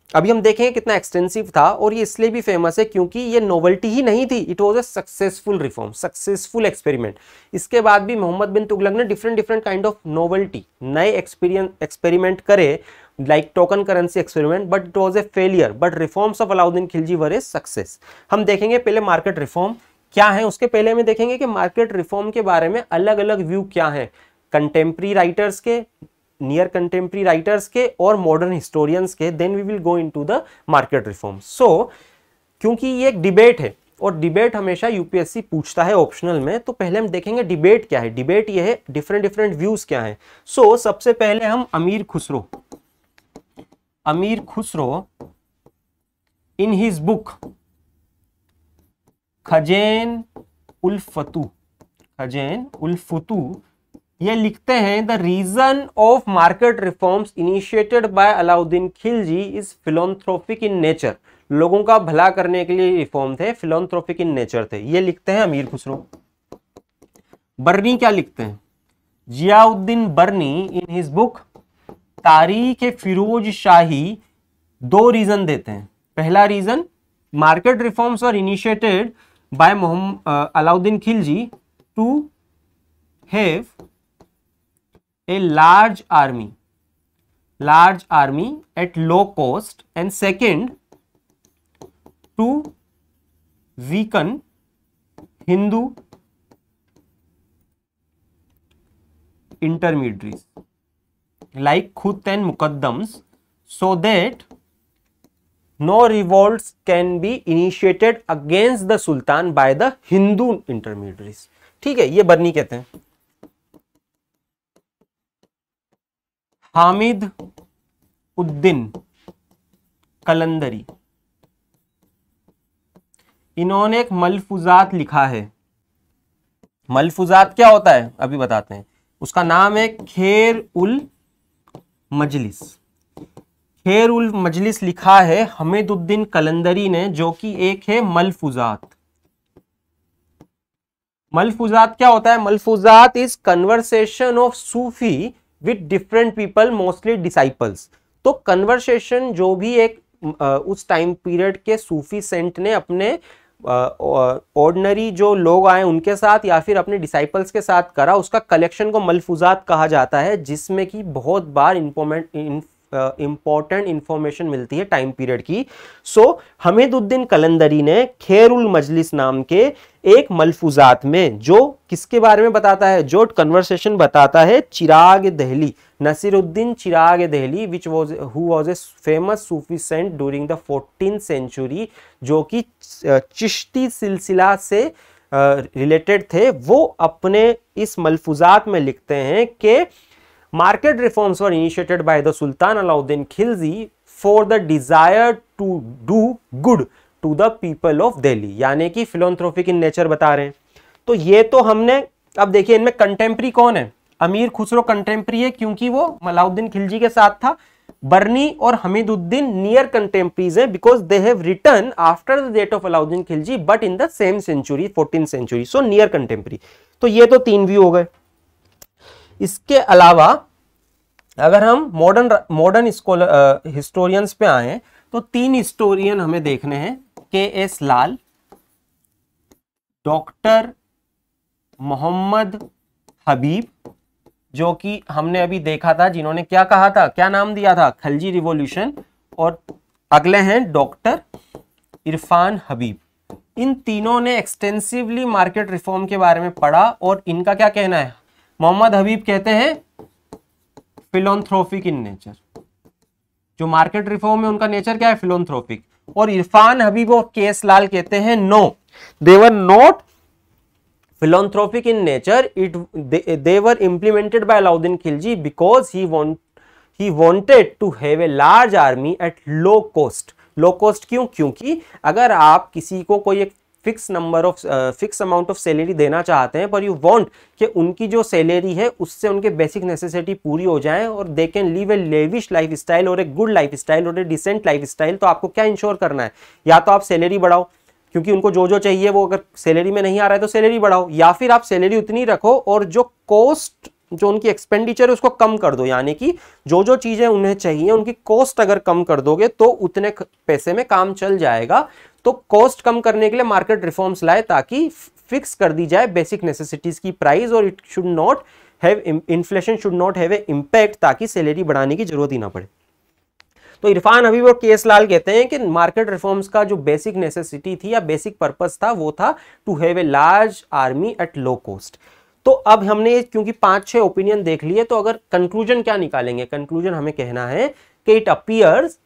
अभी हम देखेंगे कितना एक्सटेंसिव था, और ये इसलिए भी फेमस है क्योंकि ये नोवेल्टी ही नहीं थी, it was a successful reform, successful experiment. इसके बाद भी मोहम्मद बिन तुगलक ने डिफरेंट काइंड ऑफ नोवेल्टी, नए एक्सपेरिमेंट करे, like token currency experiment, but it was a failure, but reforms of Alauddin Khilji were a success. हम देखेंगे पहले मार्केट रिफॉर्म क्या है, उसके पहले हम देखेंगे कि मार्केट रिफॉर्म के बारे में अलग अलग व्यू क्या है, कंटेम्प्रेरी राइटर्स के, नियर कंटेम्प्रेरी राइटर्स के और मॉडर्न हिस्टोरियंस के। Then we will go into the market reform. So क्योंकि ये एक डिबेट है, और डिबेट हमेशा यूपीएससी पूछता है ऑप्शनल में, तो पहले हम देखेंगे डिबेट क्या है। डिबेट ये है डिफरेंट व्यूज क्या है। सो सबसे पहले हम अमीर खुसरो in his book खजेन उल फतू ये लिखते हैं, the reason of market reforms initiated by Alauddin Khilji is philanthropic in nature. लोगों का भला करने के लिए रिफॉर्म थे, फिलोंथ्रोपिक इन नेचर थे, ये लिखते हैं अमीर खुसरो। बर्नी क्या लिखते हैं? Ziauddin Barani in his book Tarikh Firoz Shahi दो रीजन देते हैं। पहला reason, market reforms were initiated by Alauddin Khilji to have a large army at low cost, and second to weaken Hindu intermediaries like Khut and Muqaddams so that no revolts can be initiated against the Sultan by the Hindu intermediaries। ठीक है, ये बर्नी कहते हैं। हामिद उद्दीन कलंदरी, इन्होंने एक मलफूजात लिखा है। मलफूजात क्या होता है अभी बताते हैं। उसका नाम है खेर उल मजलिस। खेर उल मजलिस लिखा है हमीदुद्दीन कलंदरी ने, जो कि एक है मलफूजात। मलफूजात क्या होता है? Malfuzat is conversation of sufi with different people, mostly disciples. तो कन्वर्सेशन जो भी एक उस टाइम पीरियड के सूफी सेंट ने अपने ऑर्डिनरी जो लोग आए उनके साथ या फिर अपने डिसाइपल्स के साथ करा, उसका कलेक्शन को मलफूजात कहा जाता है, जिसमें कि बहुत बार इंपॉर्टेंट इंफॉर्मेशन मिलती है टाइम पीरियड की। सो हमीदुद्दीन कलंदरी ने खेर उल मजलिस नाम के एक मलफूजात में जो किसके बारे में बताता है, जो कन्वर्सेशन बताता है चिराग Delhi, Nasiruddin Chirag Dehli, which was who was a famous sufi saint during the 14th century, जो कि चिश्ती सिलसिला से रिलेटेड थे। वो अपने इस मलफूजात में लिखते हैं कि market reforms were initiated by the sultan Alauddin Khilji for the desire to do good to the people of Delhi, यानी कि फिलोंथ्रोपिक इन नेचर बता रहे हैं। तो ये तो हमने, अब देखिए इनमें कंटेम्प्री कौन है? अमीर खुसरो कंटेम्प्री है क्योंकि वो अलाउद्दीन खिलजी के साथ था। बर्नी और हमीदुद्दीन नियर कंटेम्प्रीज है because they have written after the date of Alauddin Khilji but in the same century 14th century, so near contemporary. तो ये तो तीन व्यू हो गए। इसके अलावा अगर हम मॉडर्न स्कॉलर हिस्टोरियंस पे आए तो तीन हिस्टोरियन हमें देखने हैं, के.एस. लाल, डॉक्टर मोहम्मद हबीब, जो कि हमने अभी देखा था, जिन्होंने क्या कहा था, क्या नाम दिया था, खलजी रिवॉल्यूशन, और अगले हैं डॉक्टर इरफान हबीब। इन तीनों ने एक्सटेंसिवली मार्केट रिफॉर्म के बारे में पढ़ा और इनका क्या कहना है? मोहम्मद हबीब कहते हैं फिलोंथ्रोपिक इन नेचर, जो मार्केट रिफॉर्म है उनका नेचर क्या है? फिलोंथ्रोपिक। और इरफान हबीब और के.एस. लाल कहते हैं no, they were not philanthropic in nature, they were implemented by Alauddin Khilji because he wanted to have a large army at low cost। Low cost क्यों? क्योंकि अगर आप किसी को कोई एक फिक्स अमाउंट ऑफ सैलरी देना चाहते हैं, पर यू वांट कि उनकी जो सैलरी है उससे उनके बेसिक नेसेसिटी पूरी हो जाए और दे can live A lavish life style और ए गुड लाइफ स्टाइल और ए डिसेंट लाइफ स्टाइल, तो आपको क्या इंश्योर करना है? या तो आप सैलरी बढ़ाओ, क्योंकि उनको जो जो चाहिए वो अगर सैलरी में नहीं आ रहा है तो सैलरी बढ़ाओ, या फिर आप सैलरी उतनी रखो और जो कॉस्ट, जो उनकी एक्सपेंडिचर है उसको कम कर दो, यानी कि जो जो चीजें उन्हें चाहिए उनकी कॉस्ट अगर कम कर दोगे तो उतने पैसे में काम चल जाएगा। तो कॉस्ट कम करने के लिए मार्केट रिफॉर्म्स लाए ताकि फिक्स कर दी जाए बेसिक नेसेसिटीज की प्राइस, और it should not have inflation should not have a impact, ताकि सैलरी बढ़ाने की जरूरत ही ना पड़े। तो इरफान हबीब और के.एस. लाल कहते हैं कि मार्केट रिफॉर्म्स का जो बेसिक नेसेसिटी थी या बेसिक पर्पस था वो था to have a large army at low cost. तो अब हमने क्योंकि 5-6 ओपिनियन देख लिए, तो अगर कंक्लूजन क्या निकालेंगे? कंक्लूजन हमें कहना है कि इट अपीयर्स,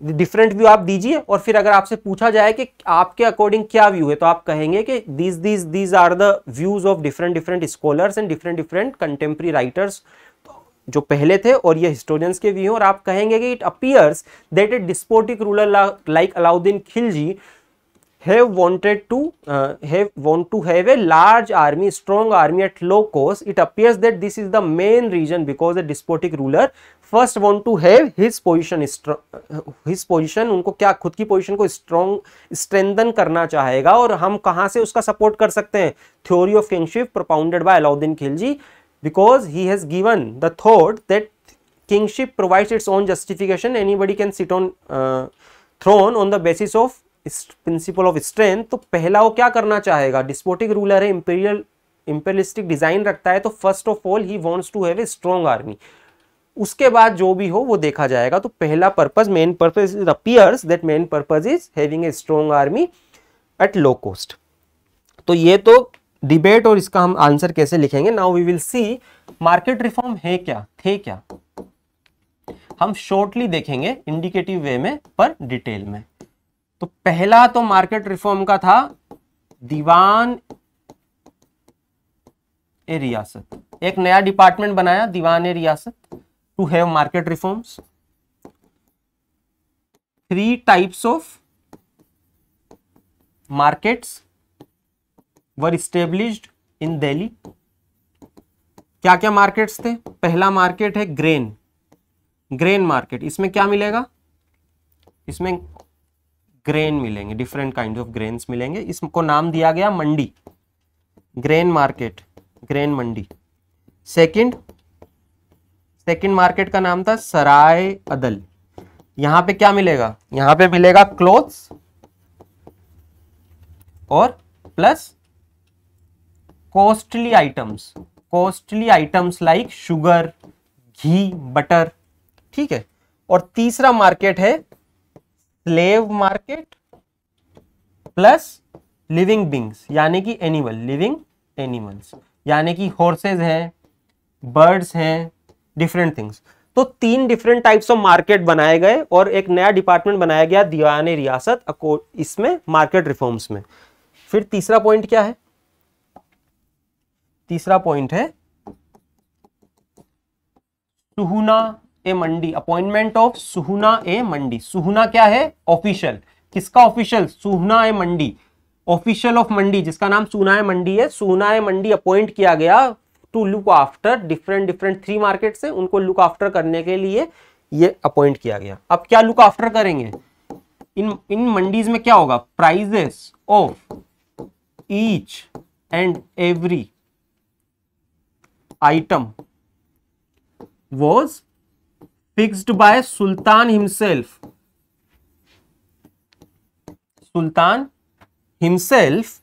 डिफरेंट व्यू आप दीजिए और फिर अगर आपसे पूछा जाए कि आपके अकॉर्डिंग क्या व्यू है, तो आप कहेंगे कि these are the views of different scholars and different contemporary writers जो पहले थे, और ये हिस्टोरियंस के व्यू, और आप कहेंगे कि it appears that A despotic ruler like Alauddin Khilji want to have a large army, strong army at low cost. It appears that this is the main reason because the despotic ruler first want to have his position उनको क्या खुद की position को strengthen करना चाहेगा, और हम कहां से उसका सपोर्ट कर सकते हैं? Theory of kingship propounded by Alauddin Khilji, because he has given the thought that kingship provides its own justification, anybody can sit on throne on the basis of principle of strength. तो पहला वो क्या करना चाहेगा, डिस्पोटिक रूलर है, imperialistic design रखता है, तो first of all he wants to have a strong army. उसके बाद जो भी हो वो देखा जाएगा। तो पहला purpose, main purpose, it appears that main purpose is having a strong army at low cost. तो ये तो डिबेट और इसका हम आंसर कैसे लिखेंगे। Now we will see market reform है क्या, थे क्या, हम शॉर्टली देखेंगे इंडिकेटिव वे में पर डिटेल में। तो पहला तो मार्केट रिफॉर्म का था दीवान ए रियासत, एक नया डिपार्टमेंट बनाया Diwan e Riyasat to have market reforms. 3 types of markets were established in Delhi. क्या क्या मार्केट्स थे, पहला मार्केट है ग्रेन मार्केट। इसमें क्या मिलेगा, इसमें ग्रेन मिलेंगे, डिफरेंट काइंड ऑफ ग्रेन्स मिलेंगे। इसको नाम दिया गया मंडी, ग्रेन मार्केट, ग्रेन मंडी। सेकंड मार्केट का नाम था सराय अदल। यहां पे क्या मिलेगा, यहां पे मिलेगा क्लोथ्स और plus costly items like sugar, ghee, butter, ठीक है। और तीसरा मार्केट है slave market plus living beings, यानी कि लिविंग एनिमल्स, यानी कि हॉर्सेज हैं, बर्ड्स हैं, डिफरेंट थिंग्स। तो 3 डिफरेंट टाइप्स ऑफ मार्केट बनाए गए और एक नया डिपार्टमेंट बनाया गया दीवान ए रियासत इसमें मार्केट रिफॉर्म्स में। फिर तीसरा पॉइंट क्या है, तीसरा पॉइंट है सुहुना ए मंडी, अपॉइंटमेंट ऑफ सुहुना ए मंडी। सुहुना क्या है, ऑफिशियल, किसका official, shahna i mandi, official of mandi, जिसका नाम सुहुना ए मंडी है। सुहुना ए मंडी अपॉइंट किया गया to look after different 3 market से, उनको लुक आफ्टर करने के लिए ये अपॉइंट किया गया। अब क्या लुक आफ्टर करेंगे, इन मंडीज में क्या होगा, prices of each and every item was fixed by Sultan himself. Sultan himself.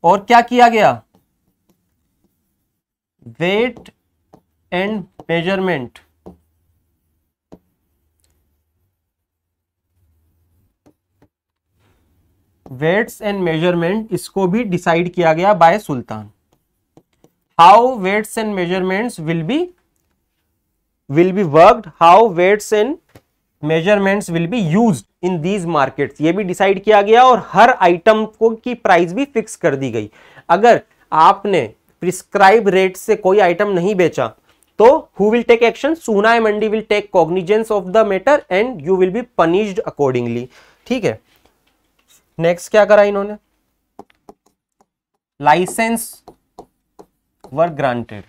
और क्या किया गया, weight and measurement, weights and measurement, इसको भी डिसाइड किया गया by sultan. How weights and measurements will be worked, how weights and measurements will be used in these markets, ये भी डिसाइड किया गया। और हर आइटम को की प्राइस भी फिक्स कर दी गई। अगर आपने प्रिस्क्राइब रेट से कोई आइटम नहीं बेचा तो who will take action, shahna i mandi will take cognizance of the matter and you will be punished accordingly, ठीक है। नेक्स्ट क्या करा इन्होंने, licence were granted.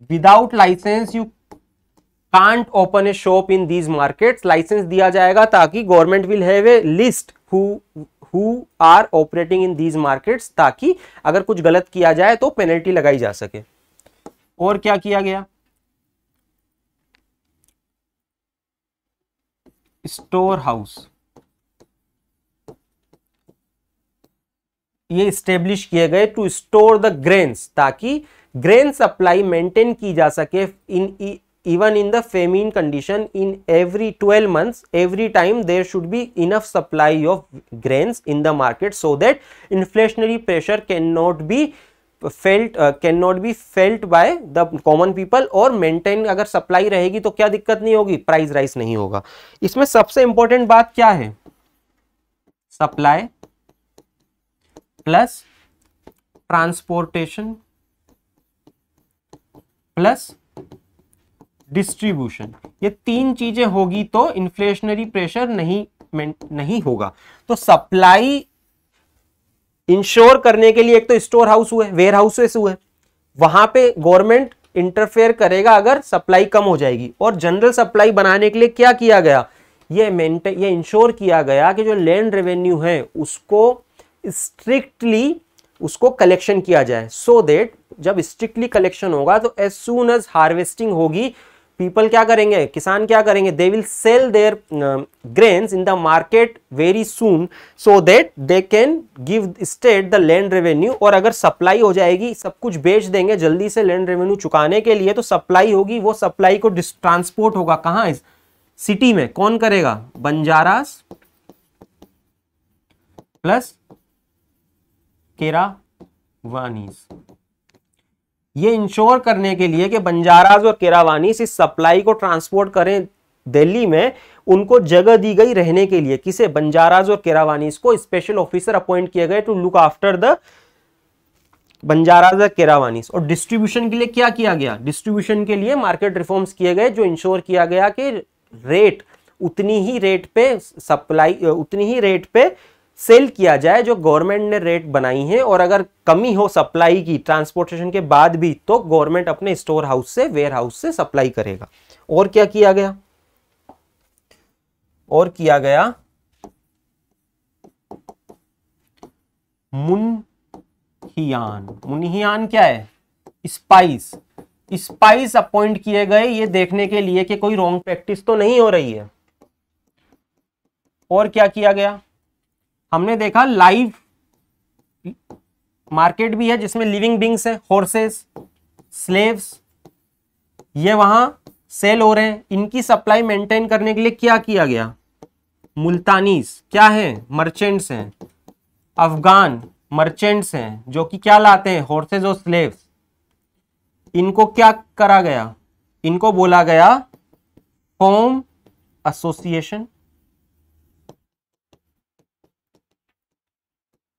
Without licence you can't open a shop in these markets. Licence दिया जाएगा ताकि government will have a list who are operating in these markets, ताकि अगर कुछ गलत किया जाए तो पेनल्टी लगाई जा सके। और क्या किया गया, स्टोर हाउस ये स्टेब्लिश किए गए टू स्टोर द ग्रेन्स, ताकि ग्रेन सप्लाई मेंटेन की जा सके इन even in the famine condition in every 12 months, every time there should be enough supply of grains in the market so that inflationary pressure cannot be felt by the common people। और maintain अगर supply रहेगी तो क्या दिक्कत नहीं होगी, price rise नहीं होगा। इसमें सबसे इंपॉर्टेंट बात क्या है, supply plus transportation plus distribution, ये 3 चीजें होगी तो इन्फ्लेशनरी प्रेशर नहीं होगा। तो सप्लाई इंश्योर करने के लिए एक तो स्टोर हाउस हुए, वेयर हाउसेस हुए, वहां पे गवर्नमेंट इंटरफेयर करेगा अगर सप्लाई कम हो जाएगी। और जनरल सप्लाई बनाने के लिए क्या किया गया, ये इंश्योर किया गया कि जो लैंड रेवेन्यू है उसको स्ट्रिक्टली उसको कलेक्शन किया जाए, सो दैट जब स्ट्रिक्टली कलेक्शन होगा तो एज सून एज हार्वेस्टिंग होगी, पीपल क्या करेंगे, किसान क्या करेंगे, they will sell their grains in the market very soon so that they can give state the land revenue. और अगर सप्लाई हो जाएगी, सब कुछ बेच देंगे जल्दी से लैंड रेवेन्यू चुकाने के लिए, तो सप्लाई होगी, वो सप्लाई को ट्रांसपोर्ट होगा कहाँ, इस सिटी में। कौन करेगा, बंजारास प्लस केरावानीस। ये इंश्योर करने के लिए कि बंजारास और केरावानीस इस सप्लाई को ट्रांसपोर्ट करें दिल्ली में, उनको जगह दी गई रहने के लिए। किसे, बंजारास और केरावानीस को स्पेशल ऑफिसर अपॉइंट किए गए to look after the Banjaras और केरावानीस। और डिस्ट्रीब्यूशन के लिए क्या किया गया, डिस्ट्रीब्यूशन के लिए मार्केट रिफॉर्म्स किए गए, जो इंश्योर किया गया कि रेट उतनी ही रेट पे सप्लाई, उतनी ही रेट पे सेल किया जाए जो गवर्नमेंट ने रेट बनाई है। और अगर कमी हो सप्लाई की ट्रांसपोर्टेशन के बाद भी, तो गवर्नमेंट अपने स्टोर हाउस से, वेयर हाउस से सप्लाई करेगा। और क्या किया गया, और किया गया मुनहियान। मुनहियान क्या है, स्पाइस। स्पाइस अपॉइंट किए गए ये देखने के लिए कि कोई रॉन्ग प्रैक्टिस तो नहीं हो रही है। और क्या किया गया, हमने देखा लाइव मार्केट भी है जिसमें लिविंग बींग्स है, हॉर्सेस, स्लेव्स, ये वहां सेल हो रहे हैं। इनकी सप्लाई मेंटेन करने के लिए क्या किया गया, मुल्तानीस क्या है, मर्चेंट्स हैं, अफगान मर्चेंट्स हैं जो कि क्या लाते हैं, हॉर्सेस और स्लेव्स। इनको क्या करा गया, इनको बोला गया form association.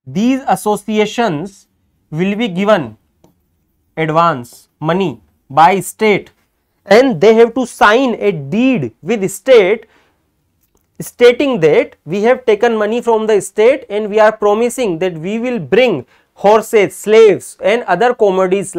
These associations will be given advance money by state and they have to sign a deed with state stating that we have taken money from the state and we are promising that we will bring horses, slaves and other commodities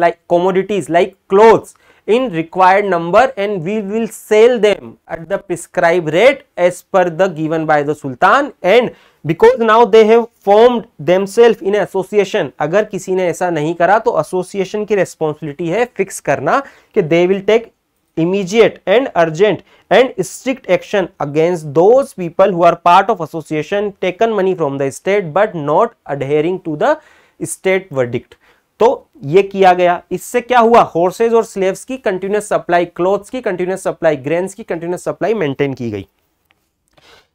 like clothes in required number and we will sell them at the prescribed rate as per the given by the sultan। and because now they have formed themselves in an association, अगर किसी ने ऐसा नहीं करा तो association की responsibility है fix करना कि they will take immediate and urgent and strict action against those people who are part of association taken money from the state but not adhering to the state verdict। तो ये किया गया। इससे क्या हुआ, हॉर्सेज और स्लेव्स की continuous supply, clothes की कंटिन्यूअस सप्लाई, ग्रेन्स की कंटिन्यूअस सप्लाई मेंटेन की गई।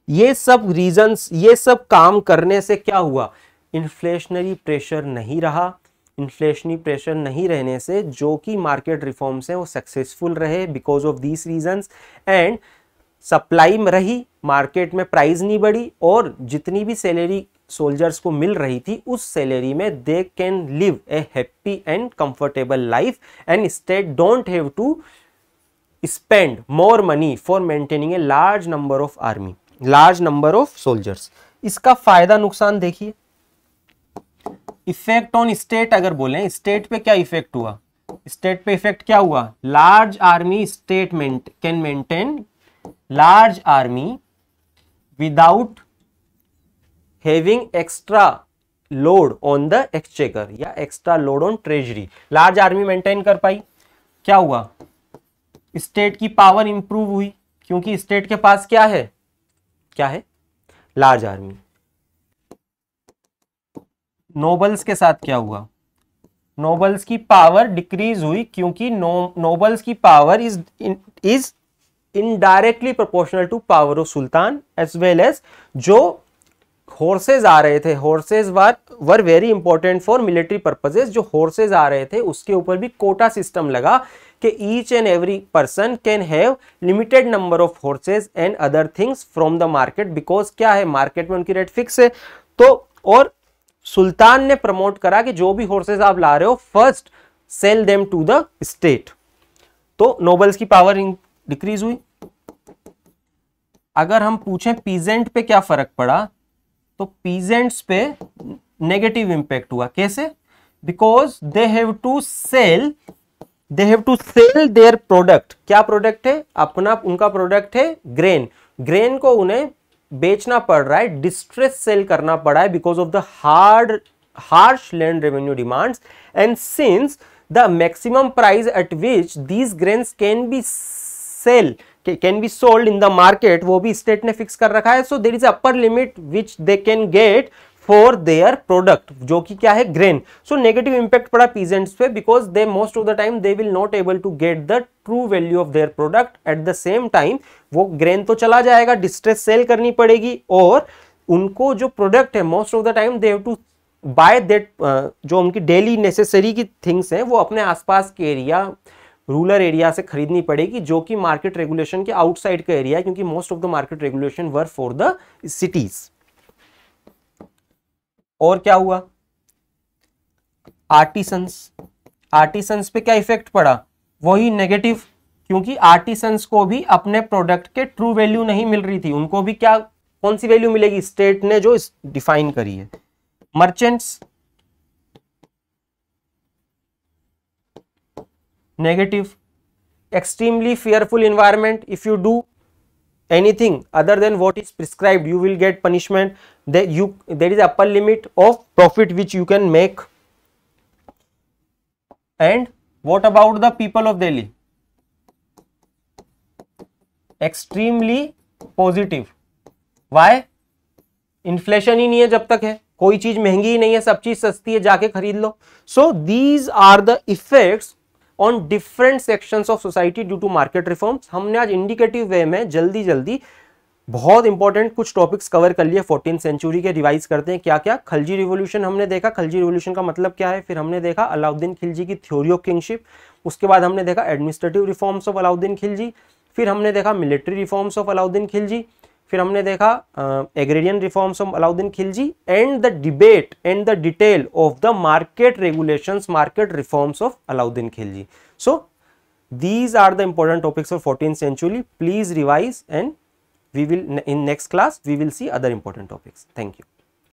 ये सब रीजंस, ये सब काम करने से क्या हुआ, इन्फ्लेशनरी प्रेशर नहीं रहा। इन्फ्लेशनरी प्रेशर नहीं रहने से जो कि मार्केट रिफॉर्म्स हैं वो सक्सेसफुल रहे because of these reasons. And supply में रही, मार्केट में प्राइस नहीं बढ़ी और जितनी भी सैलरी सोल्जर्स को मिल रही थी उस सैलरी में they can live a happy and comfortable life and state don't have to spend more money for maintaining a large number of army, large number of soldiers. इसका फायदा नुकसान देखिए। इफेक्ट ऑन स्टेट अगर बोलें, state पे क्या effect हुआ, state पे इफेक्ट क्या हुआ, large army state can maintain large army without having extra load on the exchequer या extra load on treasury. Large army maintain कर पाई, क्या हुआ, स्टेट की पावर इंप्रूव हुई क्योंकि स्टेट के पास क्या है, क्या है, लार्ज आर्मी। नोबल्स के साथ क्या हुआ, नोबल्स की पावर डिक्रीज हुई क्योंकि नोबल्स की power is indirectly proportional to power of sultan as well as जो हॉर्सेज आ रहे थे, horses were very important for military purposes. जो हॉर्सेज आ रहे थे उसके ऊपर भी कोटा सिस्टम लगा कि each and every person can have limited number of horses and other things from the market because क्या है, मार्केट में उनकी रेट फिक्स है। तो और सुल्तान ने प्रमोट करा कि जो भी हॉर्सेज आप ला रहे हो first sell them to the state. तो नोबल्स की पावर डिक्रीज हुई। अगर हम पूछें पीजेंट पे क्या फर्क पड़ा, तो पीजेंट्स पे नेगेटिव इंपैक्ट हुआ। कैसे, because they have to sell their product. क्या प्रोडक्ट है, अपना उनका प्रोडक्ट है ग्रेन। ग्रेन को उन्हें बेचना पड़ रहा है, डिस्ट्रेस सेल करना पड़ा है because of the harsh land revenue demands, and since the maximum price at which these grains can be sold in the market वो भी स्टेट ने फिक्स कर रखा है. So there is a upper limit which they can get for their product, जो कि क्या है, grain. So negative impact पड़ा peasants पे, because they most of the time they will not able to get the true value of their product. At the same time वो grain तो चला जाएगा, distress sell करनी पड़ेगी, और उनको जो प्रोडक्ट है most of the time they have to buy that, जो उनकी डेली नेसेसरी की थिंग्स हैं वो अपने आसपास के एरिया, रूरल एरिया से खरीदनी पड़ेगी, जो कि मार्केट रेगुलेशन के आउटसाइड का एरिया है, क्योंकि most of the market regulation were for the cities. और क्या हुआ, आर्टिसंस पे क्या इफेक्ट पड़ा, वही नेगेटिव, क्योंकि आर्टिसंस को भी अपने प्रोडक्ट के ट्रू वैल्यू नहीं मिल रही थी. उनको भी क्या, कौन सी वैल्यू मिलेगी, स्टेट ने जो डिफाइन करी है. Merchants negative. Extremely fearful environment, if you do anything other than what is prescribed you will get punishment. There is upper limit of profit which you can make. And what about the people of Delhi? Extremely positive. Why? Inflation ही नहीं है जब तक है, कोई चीज महंगी ही नहीं है, सब चीज सस्ती है, जाके खरीद लो. So these are the effects on different sections of society due to market reforms. हमने आज इंडिकेटिव वे में जल्दी जल्दी बहुत इंपॉर्टेंट कुछ टॉपिक्स कवर कर लिए 14th सेंचुरी के. रिवाइज करते हैं क्या क्या. खलजी रिवॉल्यूशन हमने देखा, खलजी रिवॉल्यूशन का मतलब क्या है. फिर हमने देखा अलाउद्दीन खिलजी की थ्योरी ऑफ किंगशिप. उसके बाद हमने देखा administrative reforms of Alauddin Khilji. फिर हमने देखा military reforms of Alauddin Khilji. फिर हमने देखा agrarian reforms of Alauddin Khilji and the debate and the detail of the market regulations, market reforms of Alauddin Khilji. So these are the important topics of 14th century. Please revise, and we will in next class we will see other important topics. Thank you.